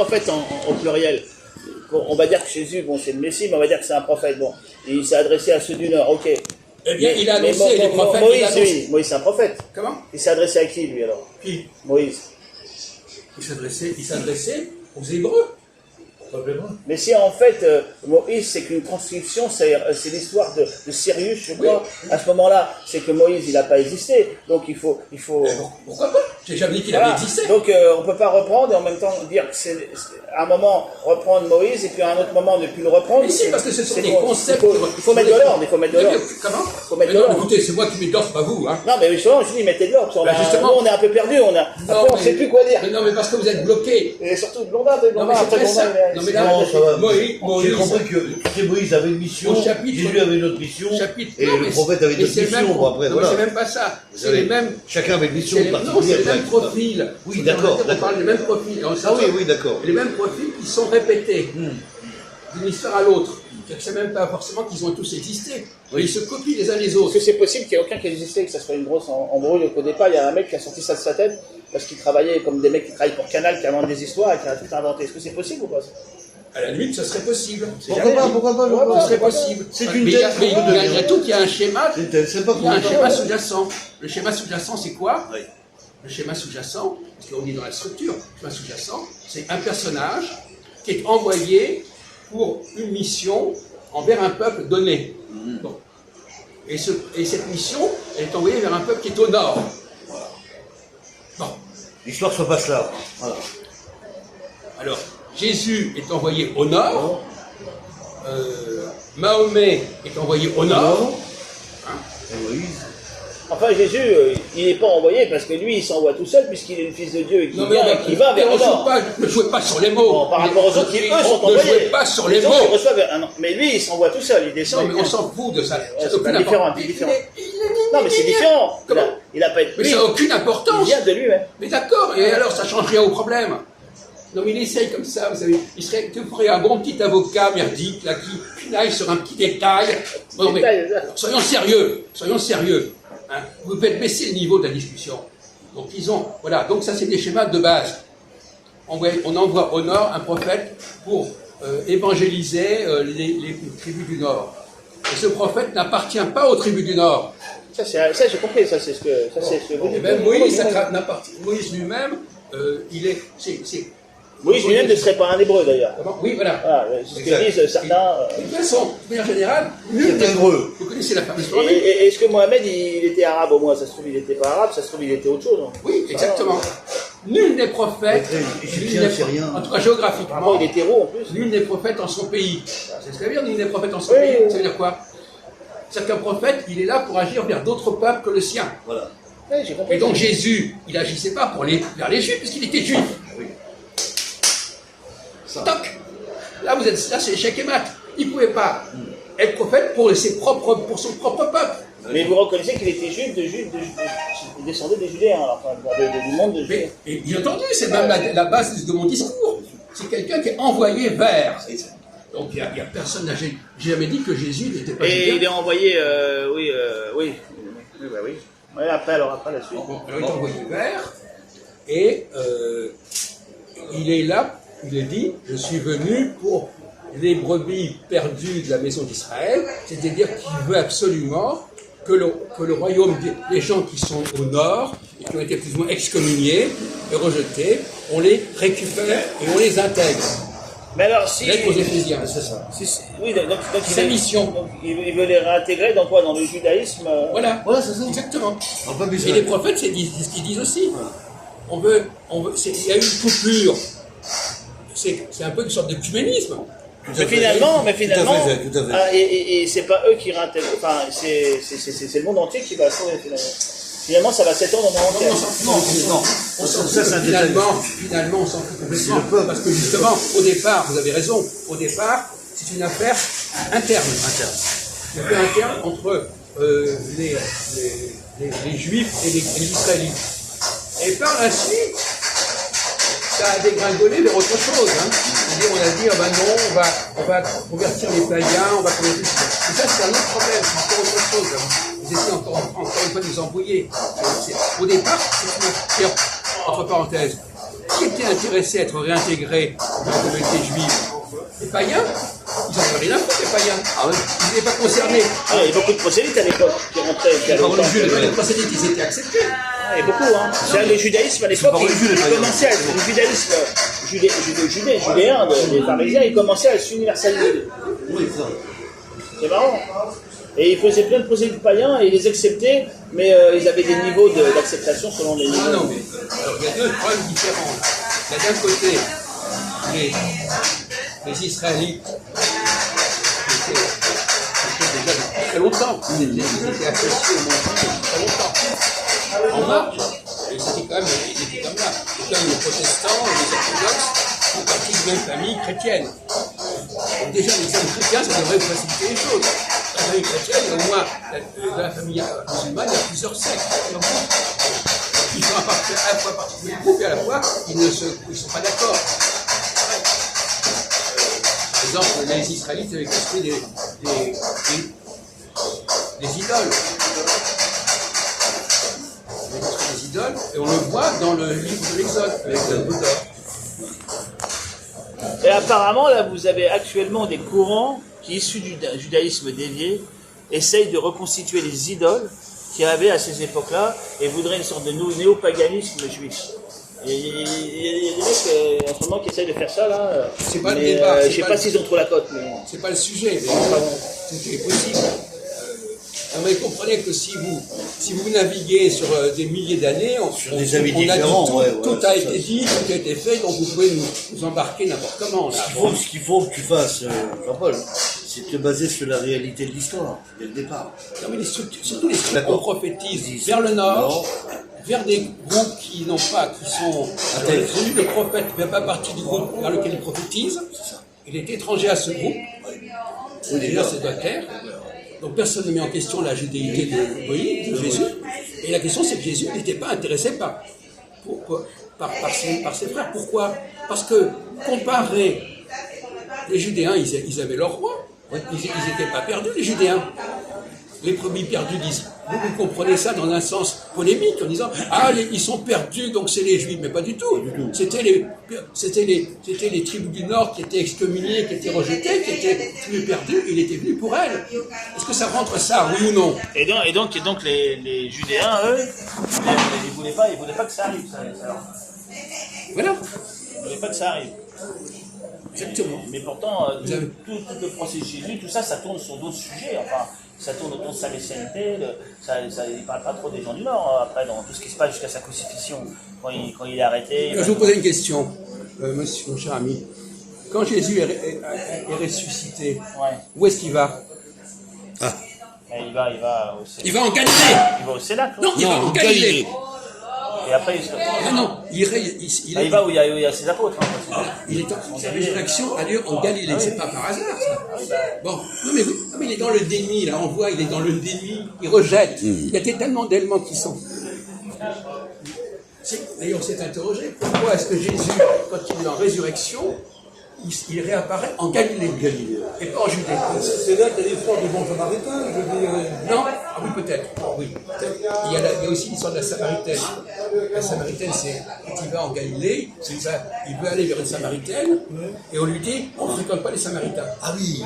prophètes au pluriel. Bon, on va dire que Jésus, bon, c'est le Messie, mais on va dire que c'est un prophète. Bon, il s'est adressé à ceux du Nord, ok. Eh bien, il a annoncé les prophètes. Moïse, c'est un prophète. Comment? Il s'est adressé à qui, lui, alors? Qui? Moïse. Il s'adressait aux Hébreux. Probablement. Mais si en fait, Moïse, c'est qu'une transcription, c'est l'histoire de Sirius, je crois. Oui. À ce moment-là, c'est que Moïse, il n'a pas existé. Donc il faut... Pourquoi pas? J'ai jamais dit qu'il avait existé. Donc on ne peut pas reprendre et en même temps dire que c'est à un moment reprendre Moïse et puis à un autre moment ne plus le reprendre. Mais si, parce que ce sont des concepts... Il faut mettre de l'ordre, Comment? Faut mettre de l'ordre. Écoutez, c'est moi qui mets de l'ordre, c'est pas vous. Hein. Non, mais justement, je dis mettez de l'ordre. Justement, on est un peu perdu, on ne sait plus quoi dire. Mais non, mais parce que vous êtes bloqué. Et surtout Blondin, non, mais c'est très simple. Non, mais là, Moïse, j'ai compris que Moïse avait une mission, Jésus avait une autre mission, et le prophète avait d'autres missions. Bon, après, voilà. C'est même pas ça. C'est les mêmes. Chacun avait une mission particulière. Non, c'est les mêmes profils. Oui, d'accord. On parle des mêmes profils. Ah oui, d'accord. Les mêmes profils qui sont répétés d'une histoire à l'autre. C'est même pas forcément qu'ils ont tous existé. Oui. Ils se copient les uns les autres. Est-ce que c'est possible qu'il n'y ait aucun qui ait existé, que ça soit une grosse embrouille qu'au départ, il y a un mec qui a sorti ça de sa tête parce qu'il travaillait comme des mecs qui travaillent pour Canal, qui inventent des histoires et qui a tout inventé. Est-ce que c'est possible ou pas? À la limite, ce serait possible. Pourquoi pas? Ce serait possible. C'est une mais malgré tout, il y a un schéma. Il y a un schéma sous-jacent. Le schéma sous-jacent, c'est quoi? Oui. Le schéma sous-jacent, parce qu'on est dans la structure, le schéma sous-jacent, c'est un personnage qui est envoyé pour une mission envers un peuple donné. Bon. Et cette mission, elle est envoyée vers un peuple qui est au nord. Voilà. Bon. L'histoire se passe là. Voilà. Alors, Jésus est envoyé au nord, Mahomet est envoyé au nord, et Moïse. Enfin, Jésus, il n'est pas envoyé parce que lui, il s'envoie tout seul puisqu'il est le Fils de Dieu et qui va vers le nord. Ne jouez pas sur les mots. Bon, par rapport aux autres qui, eux, sont envoyés. Ne jouez pas sur les mots. Mais lui, il s'envoie tout seul, il descend. Non, mais on s'en fout de ça. C'est différent. Non, mais c'est différent. Il n'a pas été. Mais ça n'a aucune importance. Il vient de lui-même. Mais d'accord, et alors, ça ne change rien au problème. Non, mais il essaye comme ça, vous savez. Vous ferez un bon petit avocat merdique, là, qui aille sur un petit détail. Non, mais soyons sérieux. Hein, vous faites baisser le niveau de la discussion. Donc voilà, donc ça c'est des schémas de base. On envoie au nord un prophète pour évangéliser les tribus du nord. Et ce prophète n'appartient pas aux tribus du nord. Ça j'ai compris, ça c'est ce que vous dites. Même Moïse lui-même, Moïse lui-même ne serait pas un hébreu d'ailleurs. Oui, voilà. C'est ce que disent certains. De toute façon, de manière générale, nul n'est hébreu. Vous connaissez la fameuse histoire. Et est-ce que Mohamed, il était arabe au moins? Ça se trouve, il n'était pas arabe, ça se trouve, il était autre chose. Hein. Oui, exactement. Nul n'est prophète. En tout cas, géographiquement. Il est héros en plus. Nul n'est prophète en son pays. C'est ce que ça veut dire, nul n'est prophète en son pays. Ça veut dire quoi? C'est-à-dire qu'un prophète, il est là pour agir vers d'autres peuples que le sien. Voilà. Et donc Jésus, il n'agissait pas vers les Juifs, puisqu'il était juif. Oui. Toc. Là, c'est échec et mat. Il ne pouvait pas être prophète pour son propre peuple. Mais vous reconnaissez qu'il était juif, il descendait des Judéens, enfin, du monde de Judée. Et bien entendu, c'est même la base de mon discours. C'est quelqu'un qui est envoyé vers. Donc, il y a personne, j'ai jamais dit que Jésus n'était pas judéen. Et il est envoyé, oui. Ouais, après la suite. Il est envoyé vers, et il est là. Il est dit, je suis venu pour les brebis perdues de la maison d'Israël, c'est-à-dire qu'il veut absolument que le royaume des gens qui sont au nord, et qui ont été plus ou moins excommuniés et rejetés, on les récupère et on les intègre. Mais alors, si... Lettre aux Éphésiens, c'est ça. Oui, donc c'est mission. Donc, il veut les réintégrer dans quoi? Dans le judaïsme Voilà, c'est ça. Exactement. Et les prophètes, c'est ce qu'ils disent aussi. Il y a eu une coupure. C'est un peu une sorte d'écuménisme. Mais finalement, tout à fait. Et c'est pas eux qui réintègrent. Enfin, c'est le monde entier qui va sauver finalement. Finalement, ça va s'étendre au monde entier. Non. Finalement, on s'en fout complètement. Parce que justement, au départ, vous avez raison, c'est une affaire interne. Une affaire interne entre les Juifs et les Israélites. Et par la suite, ça a dégringolé vers autre chose. C'est-à-dire, on a dit, non, on va convertir les païens, on va convertir... Et ça, c'est un autre problème, c'est encore autre chose. Vous essayez encore une fois de nous embrouiller. Au départ, c'est une affaire, entre parenthèses, qui étaient intéressés à être réintégrés dans la communauté juive? Les païens, ils n'en avaient rien à foutre, les païens. Ah oui. Ils n'étaient pas concernés. Ah, il y a beaucoup de prosélytes à l'époque qui rentraient. Les prosélytes, ils étaient acceptés. Ah, il y a beaucoup, hein. C'est le judaïsme à l'époque, il commençait à le judaïsme judéen des pharisiens, il commençait à s'universaliser. Oui, ça. C'est marrant. Et ils faisaient plein de prosélytes païens et ils les acceptaient, mais ils avaient des niveaux d'acceptation selon les niveaux. Ah non, mais alors, il y a deux problèmes différents. Il y a d'un côté les Israélites qui étaient déjà depuis très longtemps, ils étaient associés au monde depuis très longtemps. En marche, ils étaient quand même là. C'est comme les protestants et les orthodoxes font partie de la même famille chrétienne. Donc déjà, les hommes chrétiens, ça devrait faciliter les choses. La famille chrétienne, au moins, dans la famille musulmane, il y a plusieurs sectes. Ils font à la fois partie du groupe et à la fois, ils ne sont pas d'accord. Par exemple, les Israélites avaient construit des idoles. Des idoles, et on le voit dans le livre de l'Exode, avec le Bouddha. Et apparemment, là, vous avez actuellement des courants qui, issus du judaïsme dévié, essayent de reconstituer les idoles qu'il y avait à ces époques-là et voudraient une sorte de néopaganisme juif. Et il y a des mecs en ce moment qui essayent de faire ça, là. C'est pas le débat. Je sais pas s'ils ont trop la cote, mais... C'est pas le sujet, mais c'est possible. Mais comprenez que si vous naviguez sur des milliers d'années, sur des avis différents, tout a été dit, tout a été fait, donc vous pouvez nous embarquer n'importe comment. Là. Ce qu'il faut que tu fasses, Jean-Paul, c'est de te baser sur la réalité de l'histoire, dès le départ. Non, mais surtout les structures qu'on prophétise vers le nord, vers des groupes qui n'ont pas, qui sont... Le prophète ne fait pas partie du groupe vers lequel il prophétise, il est étranger à ce groupe, déjà c'est de terre. Donc personne ne met en question la judéité de Jésus. Et la question c'est que Jésus n'était pas intéressé par ses frères. Pourquoi? Parce que comparé, les Judéens, ils avaient leur roi. Ils n'étaient pas perdus, les Judéens. Les premiers perdus disent, vous comprenez ça dans un sens polémique en disant ils sont perdus donc c'est les Juifs, mais pas du tout. C'était les tribus du Nord qui étaient excommuniées, qui étaient rejetées, qui étaient plus perdues. Il était venu pour elles. Est-ce que ça rentre ça, oui ou non? Et donc les Judéens, eux, ils voulaient pas que ça arrive. Voilà. Ils voulaient pas que ça arrive. Exactement. Mais pourtant, tout le procès de Jésus, tout ça, ça tourne sur d'autres sujets. Enfin, ça tourne autour de sa messianité. Il ne parle pas trop des gens du Nord, après, dans tout ce qui se passe jusqu'à sa crucifixion, quand il est arrêté. Je vous posais une question, monsieur, mon cher ami. Quand Jésus est ressuscité, où est-ce qu'il va? Il va au Cénacle. Il va en Galilée. Il va au Cénacle. Non, il va en Galilée. Et après, il se retourne. Non, il va où il y a ses apôtres. Sa résurrection a lieu en Galilée. C'est pas par hasard, ça. Bon, non, mais il est dans le déni, là. On voit, il est dans le déni. Il rejette. Il y a tellement d'éléments qui sont. D'ailleurs, on s'est interrogé. Pourquoi est-ce que Jésus, quand il est en résurrection, il réapparaît en Galilée, et pas en Judée? C'est là qu'il y a l'histoire du bon samaritain, je veux dire. Non? Ah oui, peut-être. Oui. Il y a aussi l'histoire de la Samaritaine. La Samaritaine, c'est quand il va en Galilée, il veut aller vers une Samaritaine, et on lui dit, on ne fréquente pas les Samaritains. Ah oui.